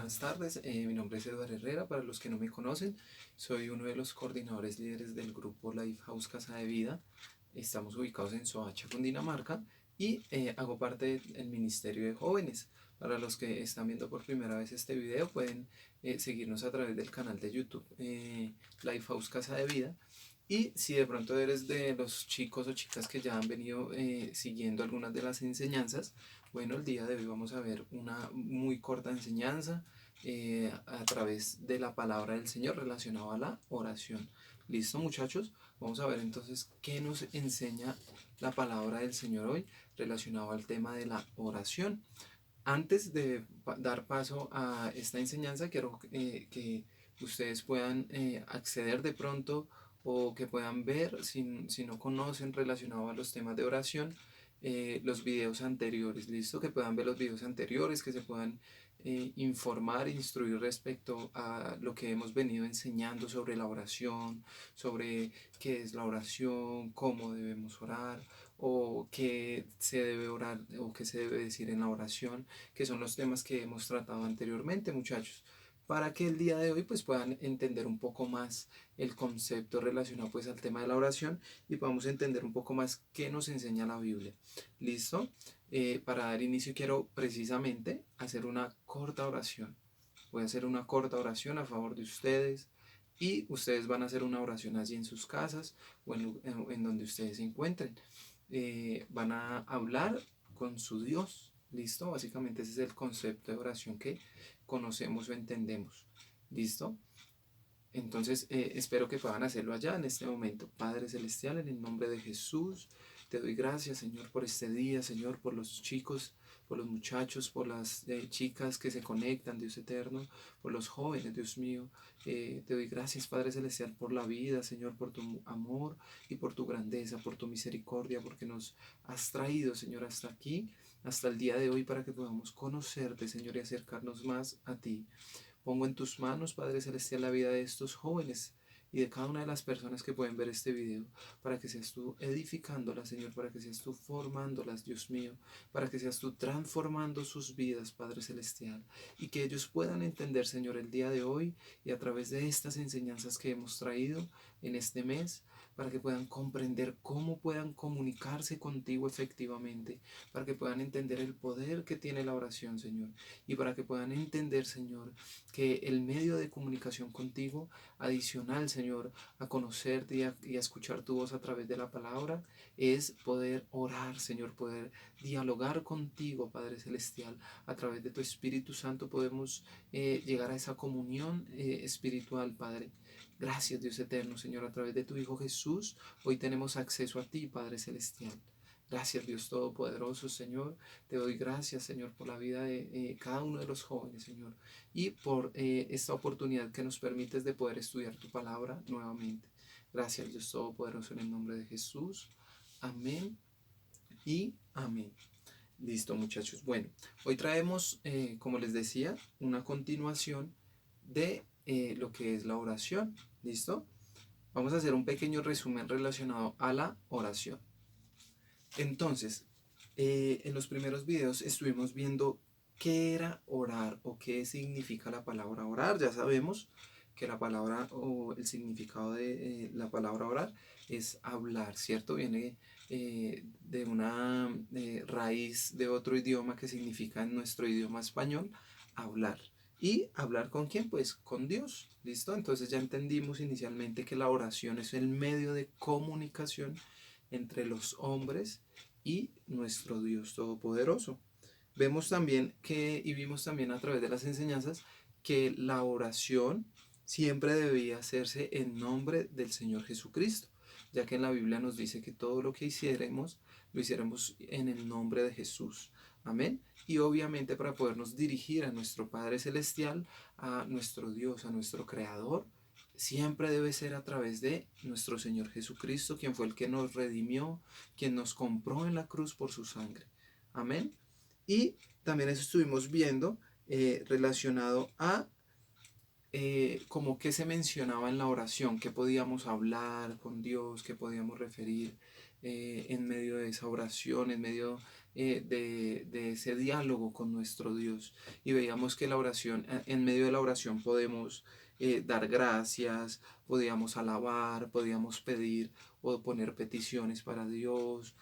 buenas tardes. Mi nombre es Eduardo Herrera. Para los que no me conocen, soy uno de los coordinadores líderes del grupo Lifehouse Casa de Vida. Estamos ubicados en Soacha, Cundinamarca, y hago parte del Ministerio de Jóvenes. Para los que están viendo por primera vez este video, pueden seguirnos a través del canal de YouTube Lifehouse Casa de Vida. Y si de pronto eres de los chicos o chicas que ya han venido siguiendo algunas de las enseñanzas, bueno, el día de hoy vamos a ver una muy corta enseñanza a través de la palabra del Señor relacionada a la oración. ¿Listo, muchachos? Vamos a ver entonces qué nos enseña la palabra del Señor hoy relacionado al tema de la oración. Antes de dar paso a esta enseñanza, quiero que ustedes puedan acceder de pronto o que puedan ver, si no conocen relacionado a los temas de oración, los videos anteriores, ¿listo? Que puedan ver los videos anteriores, que se puedan informar, instruir respecto a lo que hemos venido enseñando sobre la oración, sobre qué es la oración, cómo debemos orar, o qué se debe orar o qué se debe decir en la oración, que son los temas que hemos tratado anteriormente, muchachos, para que el día de hoy pues puedan entender un poco más el concepto relacionado pues al tema de la oración y podamos entender un poco más qué nos enseña la Biblia. ¿Listo? Para dar inicio quiero precisamente hacer una corta oración. Voy a hacer una corta oración a favor de ustedes y ustedes van a hacer una oración allí en sus casas o en donde ustedes se encuentren. Van a hablar con su Dios. ¿Listo? Básicamente ese es el concepto de oración que conocemos o entendemos. ¿Listo? Entonces, espero que puedan hacerlo allá en este momento. Padre Celestial, en el nombre de Jesús, te doy gracias, Señor, por este día, Señor, por los chicos, por los muchachos, por las chicas que se conectan, Dios eterno, por los jóvenes, Dios mío. Te doy gracias, Padre Celestial, por la vida, Señor, por tu amor y por tu grandeza, por tu misericordia, porque nos has traído, Señor, hasta aquí, hasta el día de hoy, para que podamos conocerte, Señor, y acercarnos más a ti. Pongo en tus manos, Padre Celestial, la vida de estos jóvenes y de cada una de las personas que pueden ver este video, para que seas tú edificándolas, Señor, para que seas tú formándolas, Dios mío, para que seas tú transformando sus vidas, Padre Celestial, y que ellos puedan entender, Señor, el día de hoy y a través de estas enseñanzas que hemos traído en este mes, para que puedan comprender cómo puedan comunicarse contigo efectivamente, para que puedan entender el poder que tiene la oración, Señor, y para que puedan entender, Señor, que el medio de comunicación contigo, adicional, Señor, a conocerte y a escuchar tu voz a través de la palabra, es poder orar, Señor, poder dialogar contigo, Padre Celestial. A través de tu Espíritu Santo podemos llegar a esa comunión espiritual, Padre. Gracias, Dios eterno, Señor, a través de tu Hijo Jesús, hoy tenemos acceso a ti, Padre Celestial. Gracias, Dios Todopoderoso, Señor. Te doy gracias, Señor, por la vida de cada uno de los jóvenes, Señor, y por esta oportunidad que nos permites de poder estudiar tu palabra nuevamente. Gracias, Dios Todopoderoso, en el nombre de Jesús. Amén y amén. Listo, muchachos. Bueno, hoy traemos, como les decía, una continuación de lo que es la oración. ¿Listo? Vamos a hacer un pequeño resumen relacionado a la oración. Entonces, en los primeros videos estuvimos viendo qué era orar o qué significa la palabra orar. Ya sabemos que la palabra o el significado de la palabra orar es hablar, ¿cierto? Viene de una raíz de otro idioma que significa en nuestro idioma español hablar. ¿Y hablar con quién? Pues con Dios, ¿listo? Entonces ya entendimos inicialmente que la oración es el medio de comunicación entre los hombres y nuestro Dios Todopoderoso. Vemos también que, y vimos también a través de las enseñanzas, que la oración siempre debía hacerse en nombre del Señor Jesucristo, ya que en la Biblia nos dice que todo lo que hiciéramos, lo hiciéramos en el nombre de Jesús. Amén. Y obviamente para podernos dirigir a nuestro Padre Celestial, a nuestro Dios, a nuestro Creador, siempre debe ser a través de nuestro Señor Jesucristo, quien fue el que nos redimió, quien nos compró en la cruz por su sangre. Amén. Y también eso estuvimos viendo relacionado a como que se mencionaba en la oración, que podíamos hablar con Dios, que podíamos referir en medio de esa oración, en medio de ese diálogo con nuestro Dios. Y veíamos que la oración, en medio de la oración podemos dar gracias, podíamos alabar, podíamos pedir o poner peticiones para Dios,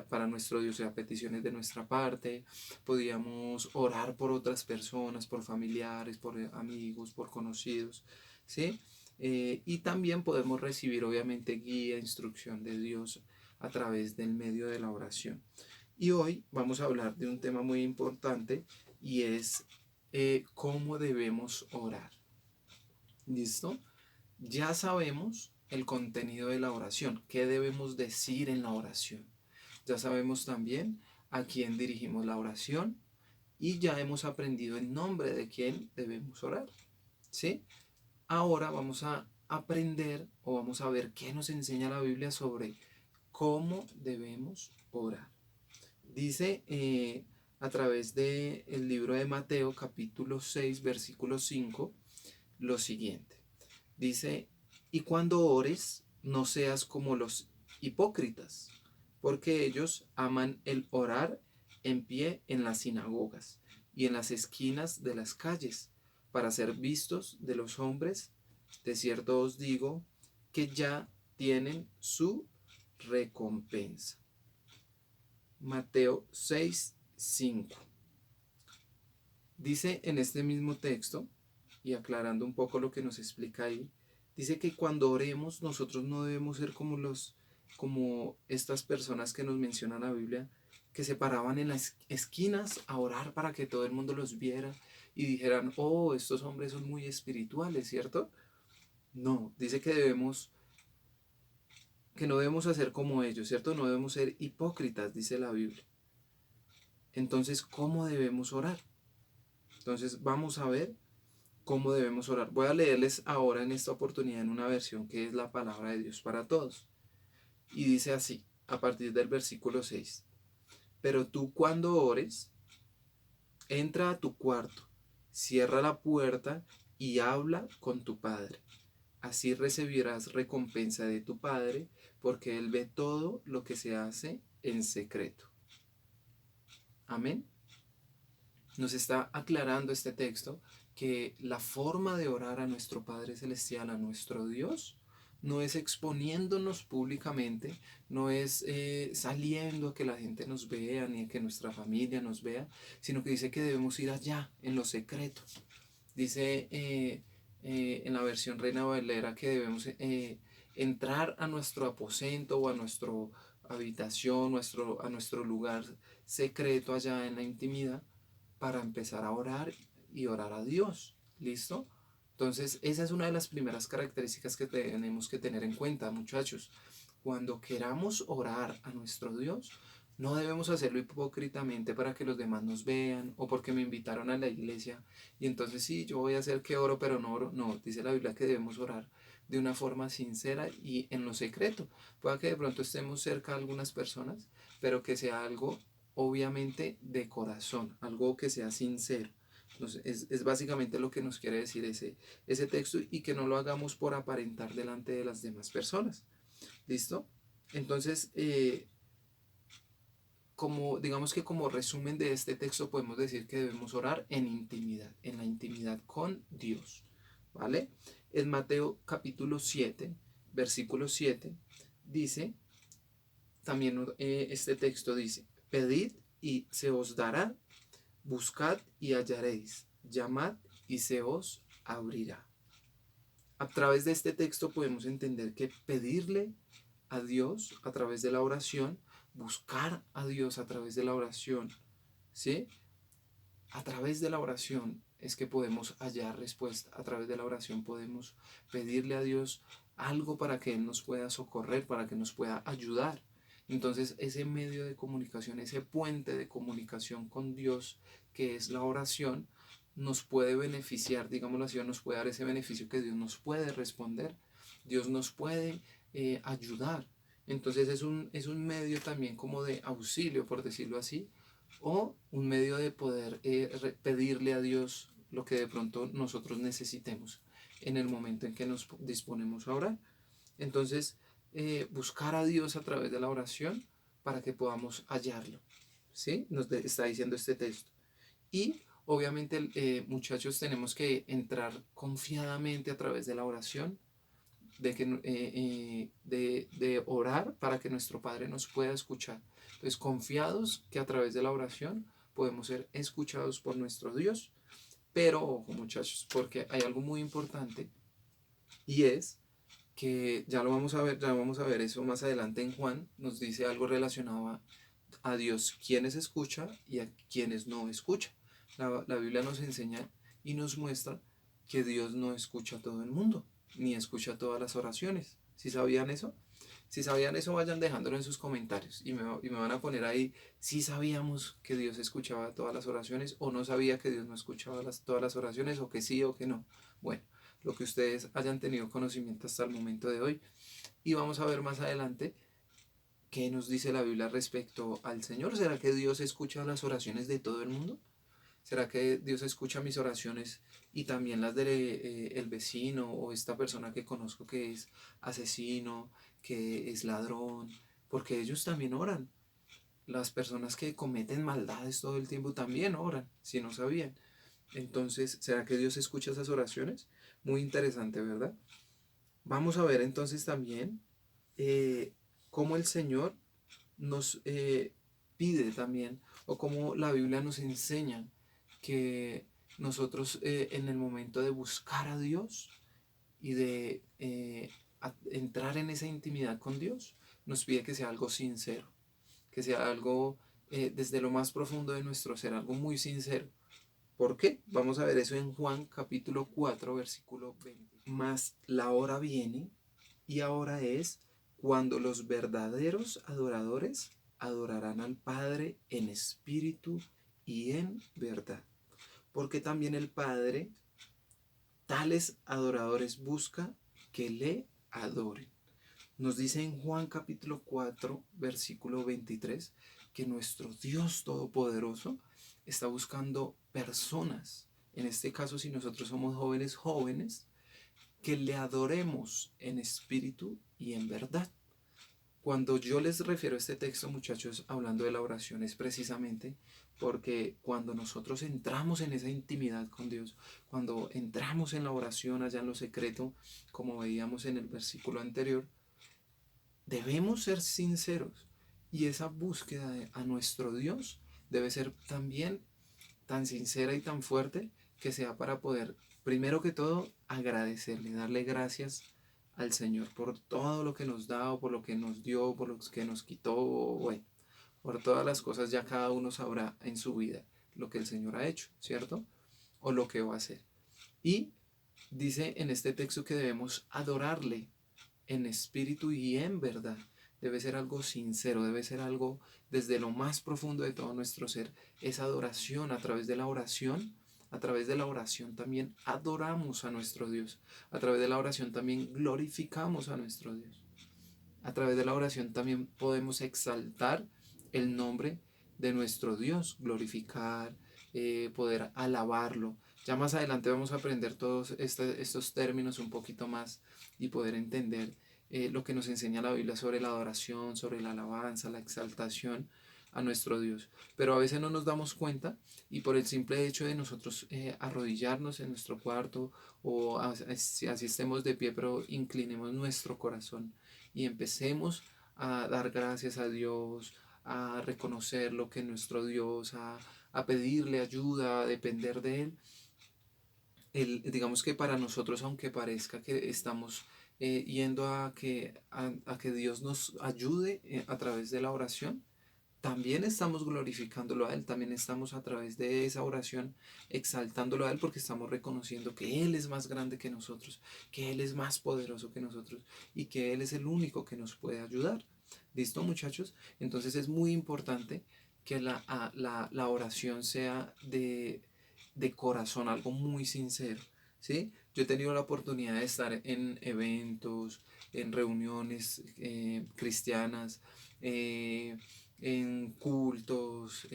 para nuestro Dios, o sea, peticiones de nuestra parte. Podíamos orar por otras personas, por familiares, por amigos, por conocidos, ¿sí? Y también podemos recibir obviamente guía, instrucción de Dios a través del medio de la oración. Y hoy vamos a hablar de un tema muy importante y es cómo debemos orar. ¿Listo? Ya sabemos el contenido de la oración, qué debemos decir en la oración. Ya sabemos también a quién dirigimos la oración y ya hemos aprendido el nombre de quién debemos orar. ¿Sí? Ahora vamos a aprender o vamos a ver qué nos enseña la Biblia sobre cómo debemos orar. Dice a través del libro de Mateo capítulo 6 versículo 5 lo siguiente. Dice, y cuando ores, no seas como los hipócritas, porque ellos aman el orar en pie en las sinagogas y en las esquinas de las calles, para ser vistos de los hombres. De cierto os digo que ya tienen su recompensa. Mateo 6, 5. Dice en este mismo texto, y aclarando un poco lo que nos explica ahí, dice que cuando oremos nosotros no debemos ser como estas personas que nos menciona la Biblia, que se paraban en las esquinas a orar para que todo el mundo los viera y dijeran, oh, estos hombres son muy espirituales, ¿cierto? No, dice que no debemos hacer como ellos, ¿cierto? No debemos ser hipócritas, dice la Biblia. Entonces, ¿cómo debemos orar? Entonces, vamos a ver cómo debemos orar. Voy a leerles ahora en esta oportunidad en una versión que es la palabra de Dios para todos. Y dice así, a partir del versículo 6. Pero tú cuando ores, entra a tu cuarto, cierra la puerta y habla con tu Padre. Así recibirás recompensa de tu Padre, porque Él ve todo lo que se hace en secreto. Amén. Nos está aclarando este texto que la forma de orar a nuestro Padre Celestial, a nuestro Dios, no es exponiéndonos públicamente, no es saliendo a que la gente nos vea, ni a que nuestra familia nos vea, sino que dice que debemos ir allá, en lo secreto. Dice en la versión Reina Valera que debemos entrar a nuestro aposento o a nuestra habitación, a nuestro lugar secreto allá en la intimidad, para empezar a orar y orar a Dios. ¿Listo? Entonces, esa es una de las primeras características que tenemos que tener en cuenta, muchachos. Cuando queramos orar a nuestro Dios, no debemos hacerlo hipócritamente para que los demás nos vean o porque me invitaron a la iglesia y entonces sí, yo voy a hacer que oro, pero no oro. No, dice la Biblia que debemos orar de una forma sincera y en lo secreto. Puede que de pronto estemos cerca de algunas personas, pero que sea algo obviamente de corazón, algo que sea sincero. Entonces, es básicamente lo que nos quiere decir ese texto y que no lo hagamos por aparentar delante de las demás personas. ¿Listo? Entonces, digamos que como resumen de este texto podemos decir que debemos orar en intimidad, en la intimidad con Dios. ¿Vale? En Mateo capítulo 7, versículo 7, dice, también este texto dice, pedid y se os dará, buscad y hallaréis, llamad y se os abrirá. A través de este texto podemos entender que pedirle a Dios a través de la oración, buscar a Dios a través de la oración, ¿sí? A través de la oración es que podemos hallar respuesta. A través de la oración podemos pedirle a Dios algo para que Él nos pueda socorrer, para que nos pueda ayudar. Entonces ese medio de comunicación, ese puente de comunicación con Dios, que es la oración, nos puede beneficiar, digámoslo así, nos puede dar ese beneficio que Dios nos puede responder, Dios nos puede ayudar. Entonces es un medio también como de auxilio, por decirlo así, o un medio de poder pedirle a Dios lo que de pronto nosotros necesitemos en el momento en que nos disponemos a orar. Entonces, buscar a Dios a través de la oración para que podamos hallarlo. ¿sí? Está diciendo este texto. Y obviamente, muchachos, tenemos que entrar confiadamente a través de la oración, de orar para que nuestro Padre nos pueda escuchar. Entonces, confiados que a través de la oración podemos ser escuchados por nuestro Dios. Pero ojo, muchachos, porque hay algo muy importante, y es que ya vamos a ver eso más adelante. En Juan nos dice algo relacionado a Dios, quienes escucha y a quienes no escucha. La Biblia nos enseña y nos muestra que Dios no escucha a todo el mundo, ni escucha todas las oraciones. ¿Sí sabían eso? Si sabían eso, vayan dejándolo en sus comentarios y me van a poner ahí si sabíamos que Dios escuchaba todas las oraciones, o no sabía que Dios no escuchaba todas las oraciones, o que sí o que no. Bueno, lo que ustedes hayan tenido conocimiento hasta el momento de hoy. Y vamos a ver más adelante qué nos dice la Biblia respecto al Señor. ¿Será que Dios escucha las oraciones de todo el mundo? ¿Será que Dios escucha mis oraciones y también las de el vecino, o esta persona que conozco que es asesino, que es ladrón? Porque ellos también oran. Las personas que cometen maldades todo el tiempo también oran, si no sabían. Entonces, ¿será que Dios escucha esas oraciones? Muy interesante, ¿verdad? Vamos a ver entonces también eh, cómo el Señor nos pide también, o cómo la Biblia nos enseña que nosotros, en el momento de buscar a Dios y de entrar en esa intimidad con Dios, nos pide que sea algo sincero, que sea algo desde lo más profundo de nuestro ser, algo muy sincero. ¿Por qué? Vamos a ver eso en Juan capítulo 4, versículo 20. Mas la hora viene, y ahora es, cuando los verdaderos adoradores adorarán al Padre en espíritu y en verdad. Porque también el Padre tales adoradores busca que le adoren. Nos dice en Juan capítulo 4, versículo 23, que nuestro Dios Todopoderoso está buscando personas, en este caso si nosotros somos jóvenes, que le adoremos en espíritu y en verdad. Cuando yo les refiero a este texto, muchachos, hablando de la oración, es precisamente porque cuando nosotros entramos en esa intimidad con Dios, cuando entramos en la oración allá en lo secreto, como veíamos en el versículo anterior, debemos ser sinceros, y esa búsqueda a nuestro Dios debe ser también tan sincera y tan fuerte, que sea para poder, primero que todo, agradecerle, darle gracias al Señor por todo lo que nos da, o por lo que nos dio, por lo que nos quitó, bueno, por todas las cosas. Ya cada uno sabrá en su vida lo que el Señor ha hecho, ¿cierto? O lo que va a hacer. Y dice en este texto que debemos adorarle en espíritu y en verdad. Debe ser algo sincero, debe ser algo desde lo más profundo de todo nuestro ser. Esa adoración, a través de la oración, a través de la oración también adoramos a nuestro Dios. A través de la oración también glorificamos a nuestro Dios. A través de la oración también podemos exaltar el nombre de nuestro Dios, glorificar, poder alabarlo. Ya más adelante vamos a aprender todos estos términos un poquito más, y poder entender lo que nos enseña la Biblia sobre la adoración, sobre la alabanza, la exaltación a nuestro Dios. Pero a veces no nos damos cuenta, y por el simple hecho de nosotros arrodillarnos en nuestro cuarto, o así estemos de pie, pero inclinemos nuestro corazón y empecemos a dar gracias a Dios, a reconocer lo que es nuestro Dios, a pedirle ayuda, a depender de Él. Digamos que para nosotros, aunque parezca que estamos yendo a que Dios nos ayude a través de la oración, también estamos glorificándolo a Él, también estamos a través de esa oración exaltándolo a Él, porque estamos reconociendo que Él es más grande que nosotros, que Él es más poderoso que nosotros, y que Él es el único que nos puede ayudar. ¿Listo, muchachos? Entonces es muy importante que la oración sea de corazón, algo muy sincero, ¿sí? Yo he tenido la oportunidad de estar en eventos, en reuniones cristianas, en cultos,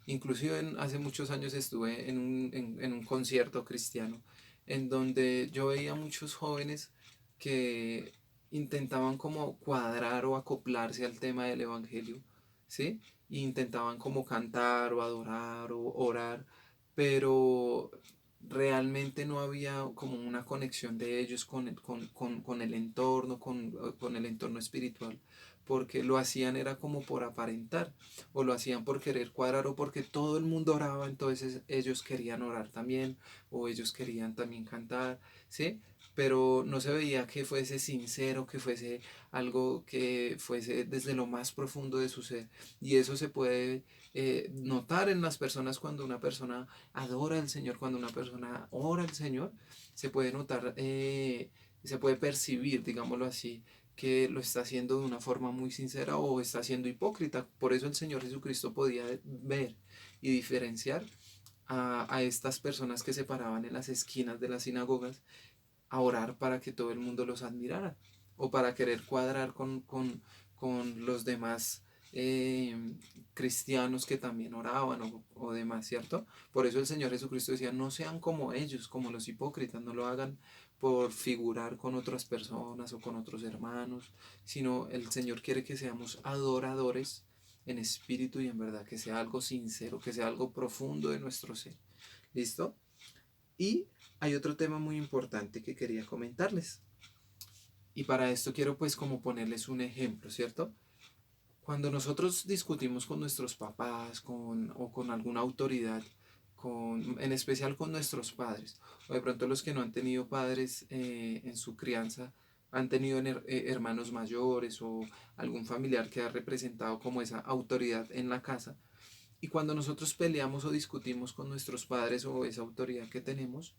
inclusive hace muchos años estuve en un concierto cristiano, en donde yo veía muchos jóvenes que intentaban como cuadrar o acoplarse al tema del evangelio, ¿sí? E intentaban como cantar o adorar o orar, pero realmente no había como una conexión de ellos con el entorno, con el entorno espiritual, porque lo hacían era como por aparentar, o lo hacían por querer cuadrar, o porque todo el mundo oraba, entonces ellos querían orar también, o ellos querían también cantar, ¿sí? Pero no se veía que fuese sincero, que fuese algo que fuese desde lo más profundo de su ser. Y eso se puede notar en las personas cuando una persona adora al Señor, cuando una persona ora al Señor, se puede notar, se puede percibir, digámoslo así, que lo está haciendo de una forma muy sincera o está siendo hipócrita. Por eso el Señor Jesucristo podía ver y diferenciar a estas personas que se paraban en las esquinas de las sinagogas a orar para que todo el mundo los admirara o para querer cuadrar con los demás eh, cristianos que también oraban o demás, ¿cierto? Por eso el Señor Jesucristo decía, no sean como ellos, como los hipócritas, no lo hagan por figurar con otras personas o con otros hermanos, sino el Señor quiere que seamos adoradores en espíritu y en verdad, que sea algo sincero, que sea algo profundo de nuestro ser. ¿Listo? Y hay otro tema muy importante que quería comentarles. Y para esto quiero pues como ponerles un ejemplo, ¿cierto? Cuando nosotros discutimos con nuestros papás o con alguna autoridad, en especial con nuestros padres, o de pronto los que no han tenido padres en su crianza, han tenido hermanos mayores o algún familiar que ha representado como esa autoridad en la casa. Y cuando nosotros peleamos o discutimos con nuestros padres o esa autoridad que tenemos,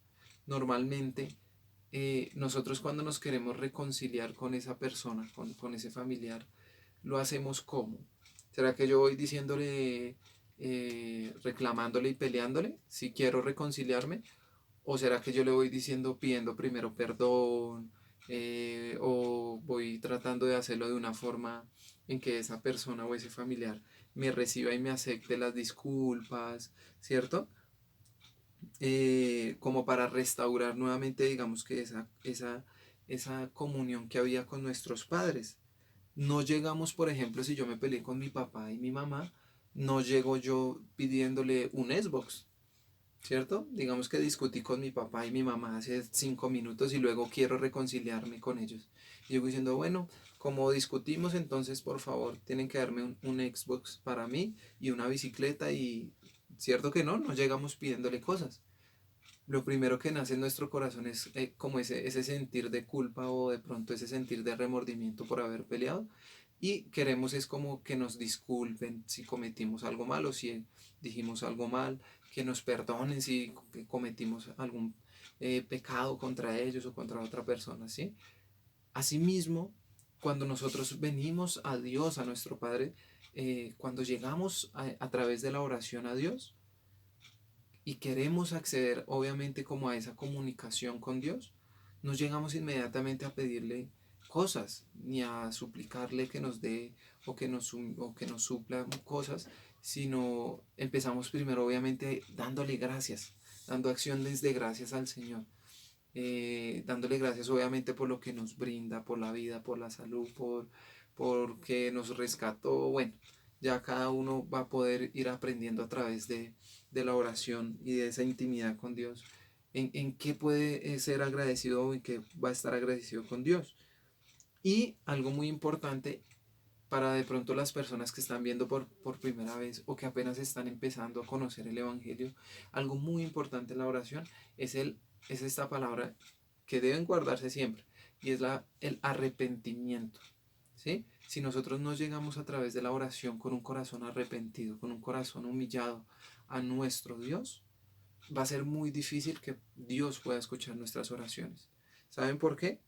normalmente nosotros cuando nos queremos reconciliar con esa persona, con ese familiar, lo hacemos como. ¿Será que yo voy diciéndole, reclamándole y peleándole si quiero reconciliarme? ¿O será que yo le voy diciendo, pidiendo primero perdón? ¿O voy tratando de hacerlo de una forma en que esa persona o ese familiar me reciba y me acepte las disculpas, ¿cierto? Como para restaurar nuevamente, digamos que esa comunión que había con nuestros padres. No llegamos, por ejemplo, si yo me peleé con mi papá y mi mamá, no llego yo pidiéndole un Xbox, ¿cierto? Digamos que discutí con mi papá y mi mamá hace 5 minutos y luego quiero reconciliarme con ellos. Y yo voy diciendo, bueno, como discutimos, entonces por favor tienen que darme un Xbox para mí y una bicicleta y cierto que no, no llegamos pidiéndole cosas. Lo primero que nace en nuestro corazón es como ese sentir de culpa o de pronto ese sentir de remordimiento por haber peleado y queremos es como que nos disculpen si cometimos algo mal o si dijimos algo mal, que nos perdonen si cometimos algún pecado contra ellos o contra otra persona, ¿sí? Asimismo, cuando nosotros venimos a Dios, a nuestro Padre, cuando llegamos a través de la oración a Dios, y queremos acceder obviamente como a esa comunicación con Dios, no llegamos inmediatamente a pedirle cosas, ni a suplicarle que nos dé o que nos supla cosas, sino empezamos primero obviamente dándole gracias, dando acciones de gracias al Señor, dándole gracias obviamente por lo que nos brinda, por la vida, por la salud, porque nos rescató. Bueno, ya cada uno va a poder ir aprendiendo a través de la oración y de esa intimidad con Dios, en qué puede ser agradecido o en qué va a estar agradecido con Dios. Y algo muy importante para de pronto las personas que están viendo por primera vez o que apenas están empezando a conocer el Evangelio, algo muy importante en la oración es, es esta palabra que deben guardarse siempre y es el arrepentimiento. ¿Sí? Si nosotros no llegamos a través de la oración con un corazón arrepentido, con un corazón humillado a nuestro Dios, va a ser muy difícil que Dios pueda escuchar nuestras oraciones. ¿Saben por qué?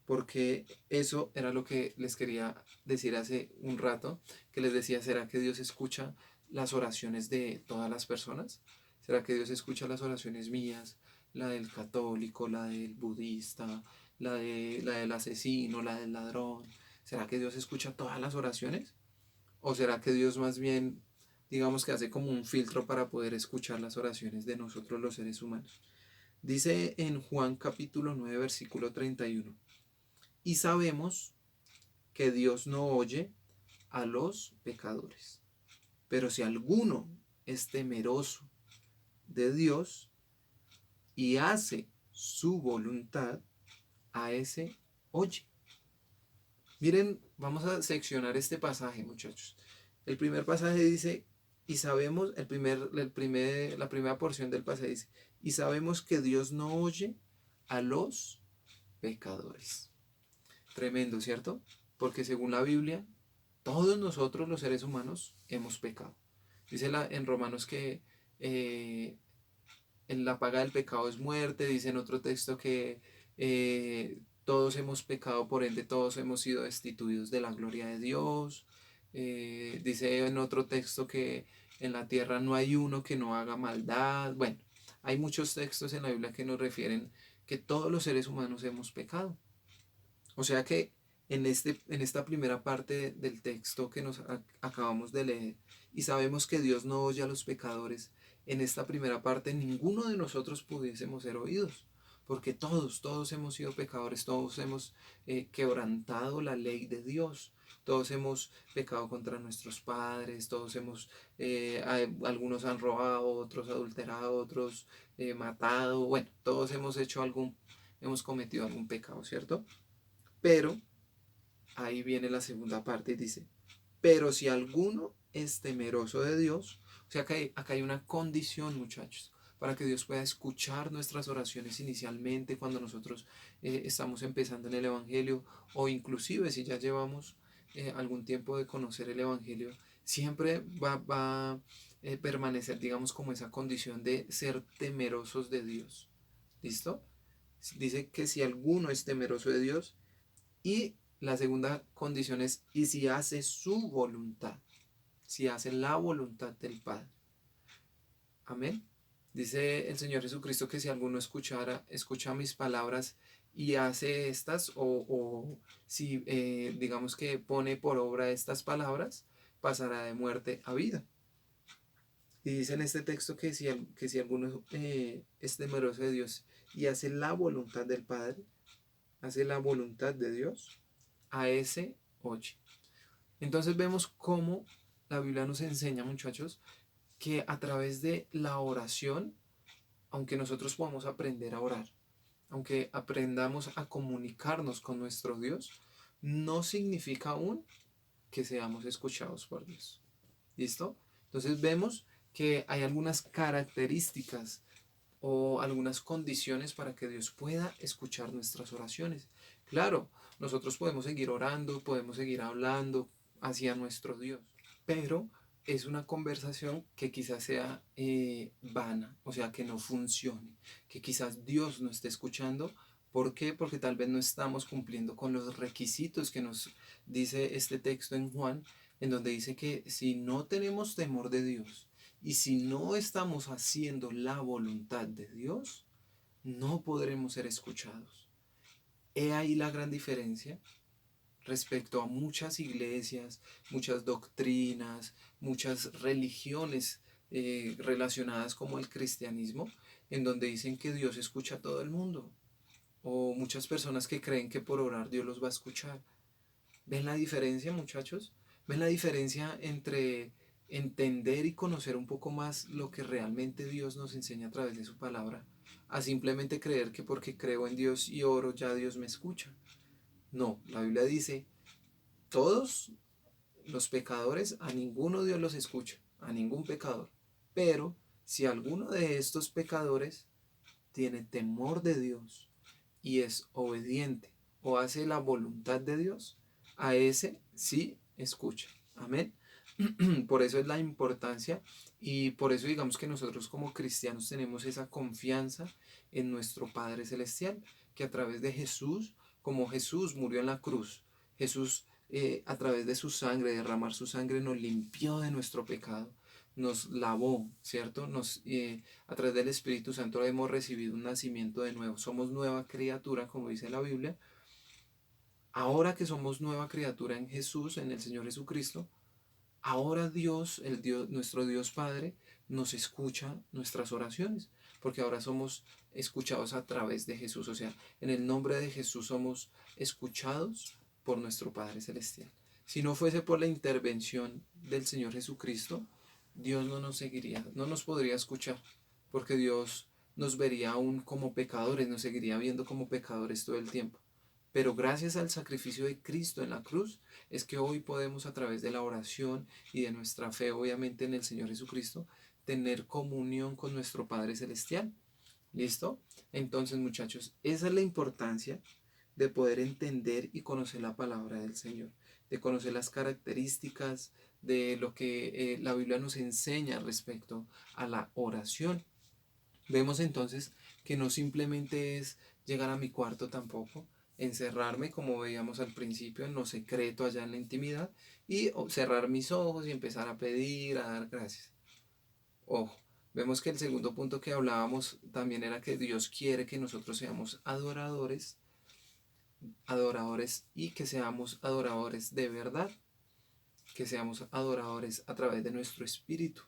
Porque eso era lo que les quería decir hace un rato, que les decía, ¿será que Dios escucha las oraciones de todas las personas? ¿Será que Dios escucha las oraciones mías, la del católico, la del budista, la del asesino, la del ladrón? ¿Será que Dios escucha todas las oraciones? ¿O será que Dios más bien, digamos que hace como un filtro para poder escuchar las oraciones de nosotros los seres humanos? Dice en Juan capítulo 9 versículo 31. Y sabemos que Dios no oye a los pecadores. Pero si alguno es temeroso de Dios y hace su voluntad, a ese oye. Miren, vamos a seccionar este pasaje, muchachos. El primer pasaje dice, y sabemos, la primera porción del pasaje dice, y sabemos que Dios no oye a los pecadores. Tremendo, ¿cierto? Porque según la Biblia, todos nosotros los seres humanos hemos pecado. Dice en Romanos que en la paga del pecado es muerte. Dice en otro texto que todos hemos pecado, por ende todos hemos sido destituidos de la gloria de Dios. Dice en otro texto que en la tierra no hay uno que no haga maldad. Bueno, hay muchos textos en la Biblia que nos refieren que todos los seres humanos hemos pecado. O sea que en esta primera parte del texto que acabamos de leer, y sabemos que Dios no oye a los pecadores, en esta primera parte ninguno de nosotros pudiésemos ser oídos, porque todos hemos sido pecadores, todos hemos quebrantado la ley de Dios, todos hemos pecado contra nuestros padres, algunos han robado, otros adulterado, otros matado, bueno, todos hemos cometido algún pecado, ¿cierto? Pero ahí viene la segunda parte y dice, pero si alguno es temeroso de Dios, o sea que acá hay una condición, muchachos, para que Dios pueda escuchar nuestras oraciones inicialmente cuando nosotros estamos empezando en el Evangelio, o inclusive si ya llevamos algún tiempo de conocer el Evangelio, siempre va a permanecer, digamos, como esa condición de ser temerosos de Dios. ¿Listo? Dice que si alguno es temeroso de Dios, y la segunda condición es, y si hace su voluntad, si hace la voluntad del Padre. Amén. Dice el Señor Jesucristo que si alguno escucha mis palabras y hace estas, o si digamos que pone por obra estas palabras, pasará de muerte a vida. Y dice en este texto que si alguno es temeroso de Dios y hace la voluntad del Padre, hace la voluntad de Dios, a ese oye. Entonces vemos cómo la Biblia nos enseña, muchachos, que a través de la oración, aunque nosotros podamos aprender a orar, aunque aprendamos a comunicarnos con nuestro Dios, no significa aún que seamos escuchados por Dios. ¿Listo? Entonces vemos que hay algunas características o algunas condiciones para que Dios pueda escuchar nuestras oraciones. Claro, nosotros podemos seguir orando, podemos seguir hablando hacia nuestro Dios, pero es una conversación que quizás sea vana, o sea, que no funcione, que quizás Dios no esté escuchando. ¿Por qué? Porque tal vez no estamos cumpliendo con los requisitos que nos dice este texto en Juan, en donde dice que si no tenemos temor de Dios, y si no estamos haciendo la voluntad de Dios, no podremos ser escuchados. He ahí la gran diferencia respecto a muchas iglesias, muchas doctrinas, muchas religiones relacionadas como el cristianismo, en donde dicen que Dios escucha a todo el mundo. O muchas personas que creen que por orar Dios los va a escuchar. ¿Ven la diferencia, muchachos? ¿Ven la diferencia entre entender y conocer un poco más lo que realmente Dios nos enseña a través de su palabra, a simplemente creer que porque creo en Dios y oro ya Dios me escucha? No, la Biblia dice, todos los pecadores, a ninguno Dios los escucha, a ningún pecador. Pero si alguno de estos pecadores tiene temor de Dios y es obediente o hace la voluntad de Dios, a ese sí escucha. Amén. Por eso es la importancia y por eso digamos que nosotros como cristianos tenemos esa confianza en nuestro Padre Celestial, que a través de Jesús, como Jesús murió en la cruz, Jesús a través de su sangre, derramar su sangre, nos limpió de nuestro pecado, nos lavó, ¿cierto? A través del Espíritu Santo hemos recibido un nacimiento de nuevo, somos nueva criatura, como dice la Biblia. Ahora que somos nueva criatura en Jesús, en el Señor Jesucristo, ahora Dios, nuestro Dios Padre, nos escucha nuestras oraciones, porque ahora somos escuchados a través de Jesús, o sea, en el nombre de Jesús somos escuchados por nuestro Padre Celestial. Si no fuese por la intervención del Señor Jesucristo, Dios no nos seguiría, no nos podría escuchar, porque Dios nos vería aún como pecadores, nos seguiría viendo como pecadores todo el tiempo. Pero gracias al sacrificio de Cristo en la cruz, es que hoy podemos, a través de la oración y de nuestra fe, obviamente, en el Señor Jesucristo, tener comunión con nuestro Padre Celestial. ¿Listo? Entonces, muchachos, esa es la importancia de poder entender y conocer la palabra del Señor, de conocer las características de lo que la Biblia nos enseña respecto a la oración. Vemos entonces que no simplemente es llegar a mi cuarto tampoco, encerrarme como veíamos al principio en lo secreto allá en la intimidad y cerrar mis ojos y empezar a pedir, a dar gracias. Ojo, vemos que el segundo punto que hablábamos también era que Dios quiere que nosotros seamos adoradores, adoradores y que seamos adoradores de verdad, que seamos adoradores a través de nuestro espíritu.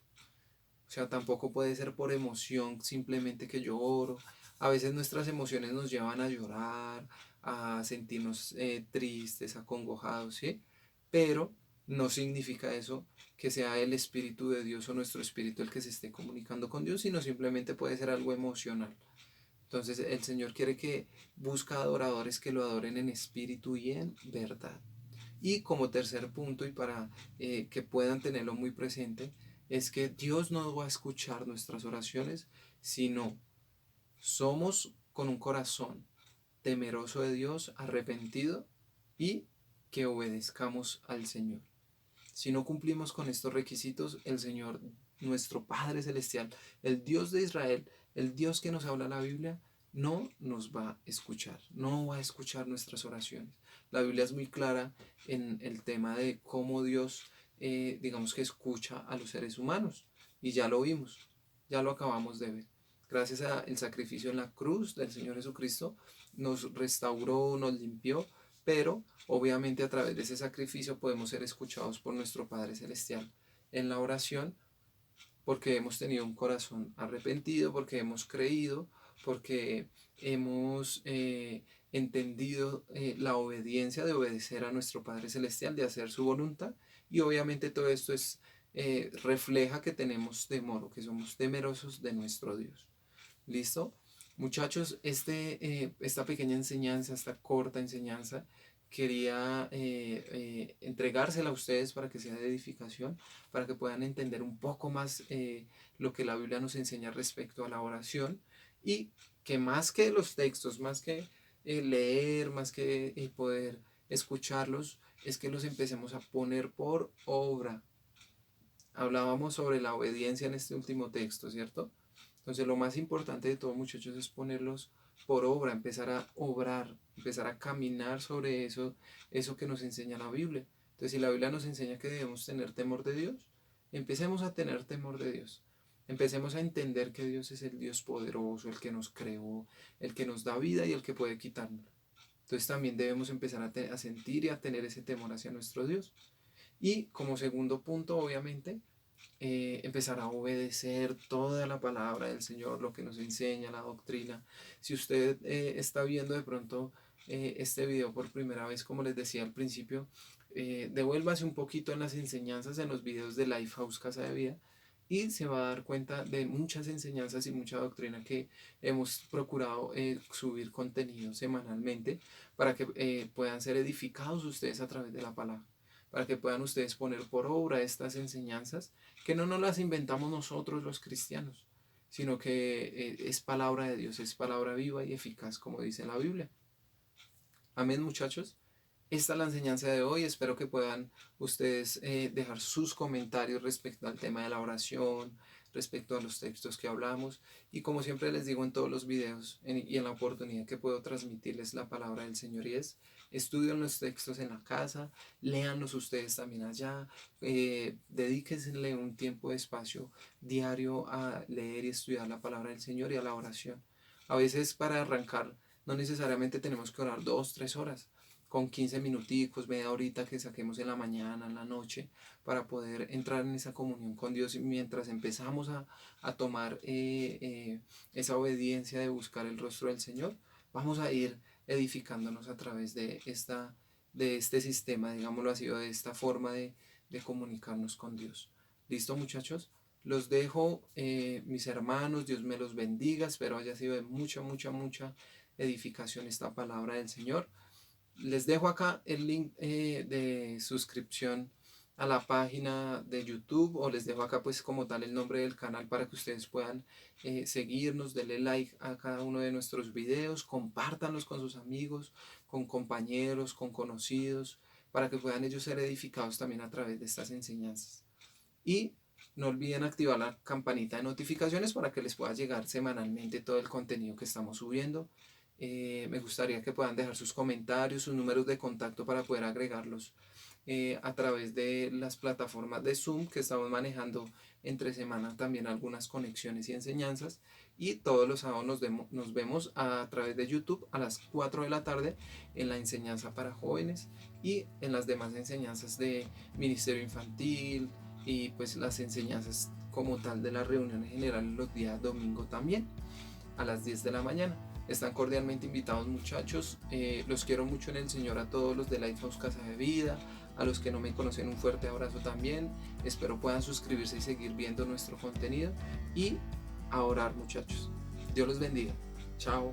O sea, tampoco puede ser por emoción, simplemente que yo oro. A veces nuestras emociones nos llevan a llorar, a sentirnos tristes, acongojados, ¿sí? Pero no significa eso que sea el Espíritu de Dios o nuestro espíritu el que se esté comunicando con Dios, sino simplemente puede ser algo emocional. Entonces el Señor quiere que busca adoradores que lo adoren en espíritu y en verdad. Y como tercer punto, y para que puedan tenerlo muy presente, es que Dios no va a escuchar nuestras oraciones, sino somos con un corazón temeroso de Dios, arrepentido y que obedezcamos al Señor. Si no cumplimos con estos requisitos, el Señor, nuestro Padre Celestial, el Dios de Israel, el Dios que nos habla la Biblia, no nos va a escuchar, no va a escuchar nuestras oraciones. La Biblia es muy clara en el tema de cómo Dios, digamos que escucha a los seres humanos. Y ya lo vimos, ya lo acabamos de ver. Gracias al sacrificio en la cruz del Señor Jesucristo, nos restauró, nos limpió, pero obviamente a través de ese sacrificio podemos ser escuchados por nuestro Padre Celestial en la oración, porque hemos tenido un corazón arrepentido, porque hemos creído, porque hemos entendido la obediencia de obedecer a nuestro Padre Celestial, de hacer su voluntad. Y obviamente todo esto refleja que tenemos temor, o que somos temerosos de nuestro Dios. ¿Listo? Muchachos, esta pequeña enseñanza, esta corta enseñanza, quería entregársela a ustedes para que sea de edificación, para que puedan entender un poco más lo que la Biblia nos enseña respecto a la oración y que más que los textos, más que leer, más que poder escucharlos, es que los empecemos a poner por obra. Hablábamos sobre la obediencia en este último texto, ¿cierto? Entonces lo más importante de todo, muchachos, es ponerlos por obra, empezar a obrar, empezar a caminar sobre eso que nos enseña la Biblia. Entonces si la Biblia nos enseña que debemos tener temor de Dios, empecemos a tener temor de Dios. Empecemos a entender que Dios es el Dios poderoso, el que nos creó, el que nos da vida y el que puede quitarnos. Entonces también debemos empezar a sentir y a tener ese temor hacia nuestro Dios. Y como segundo punto, obviamente, empezar a obedecer toda la palabra del Señor, lo que nos enseña, la doctrina. Si usted está viendo de pronto este video por primera vez, como les decía al principio, devuélvase un poquito en las enseñanzas, en los videos de Lifehouse Casa de Vida, y se va a dar cuenta de muchas enseñanzas y mucha doctrina que hemos procurado subir contenido semanalmente para que puedan ser edificados ustedes a través de la palabra, para que puedan ustedes poner por obra estas enseñanzas, que no nos las inventamos nosotros los cristianos, sino que es palabra de Dios, es palabra viva y eficaz, como dice la Biblia. Amén, muchachos. Esta es la enseñanza de hoy. Espero que puedan ustedes dejar sus comentarios respecto al tema de la oración, respecto a los textos que hablamos. Y como siempre les digo en todos los videos y en la oportunidad que puedo transmitirles la palabra del Señor, y es: estudien los textos en la casa, léanlos ustedes también allá, dedíquenle un tiempo de espacio diario a leer y estudiar la palabra del Señor y a la oración. A veces para arrancar no necesariamente tenemos que orar 2, 3 horas, con 15 minuticos, media horita que saquemos en la mañana, en la noche, para poder entrar en esa comunión con Dios. Y mientras empezamos a tomar esa obediencia de buscar el rostro del Señor, vamos a ir edificándonos a través de de este sistema, digámoslo así, o de esta forma de comunicarnos con Dios. ¿Listo, muchachos? Los dejo, mis hermanos, Dios me los bendiga, espero haya sido de mucha edificación esta palabra del Señor. Les dejo acá el link de suscripción a la página de YouTube, o les dejo acá pues como tal el nombre del canal para que ustedes puedan seguirnos, denle like a cada uno de nuestros videos, compártanlos con sus amigos, con compañeros, con conocidos, para que puedan ellos ser edificados también a través de estas enseñanzas. Y no olviden activar la campanita de notificaciones para que les pueda llegar semanalmente todo el contenido que estamos subiendo. Me gustaría que puedan dejar sus comentarios, sus números de contacto para poder agregarlos a través de las plataformas de Zoom que estamos manejando entre semana, también algunas conexiones y enseñanzas. Y todos los sábados nos vemos a través de YouTube a las 4 de la tarde en la enseñanza para jóvenes y en las demás enseñanzas de ministerio infantil y pues las enseñanzas como tal de las reuniones generales los días domingo también a las 10 de la mañana. Están cordialmente invitados, muchachos. Los quiero mucho en el Señor a todos los de Lifehouse Casa de Vida. A los que no me conocen, un fuerte abrazo también. Espero puedan suscribirse y seguir viendo nuestro contenido. Y a orar, muchachos. Dios los bendiga. Chao.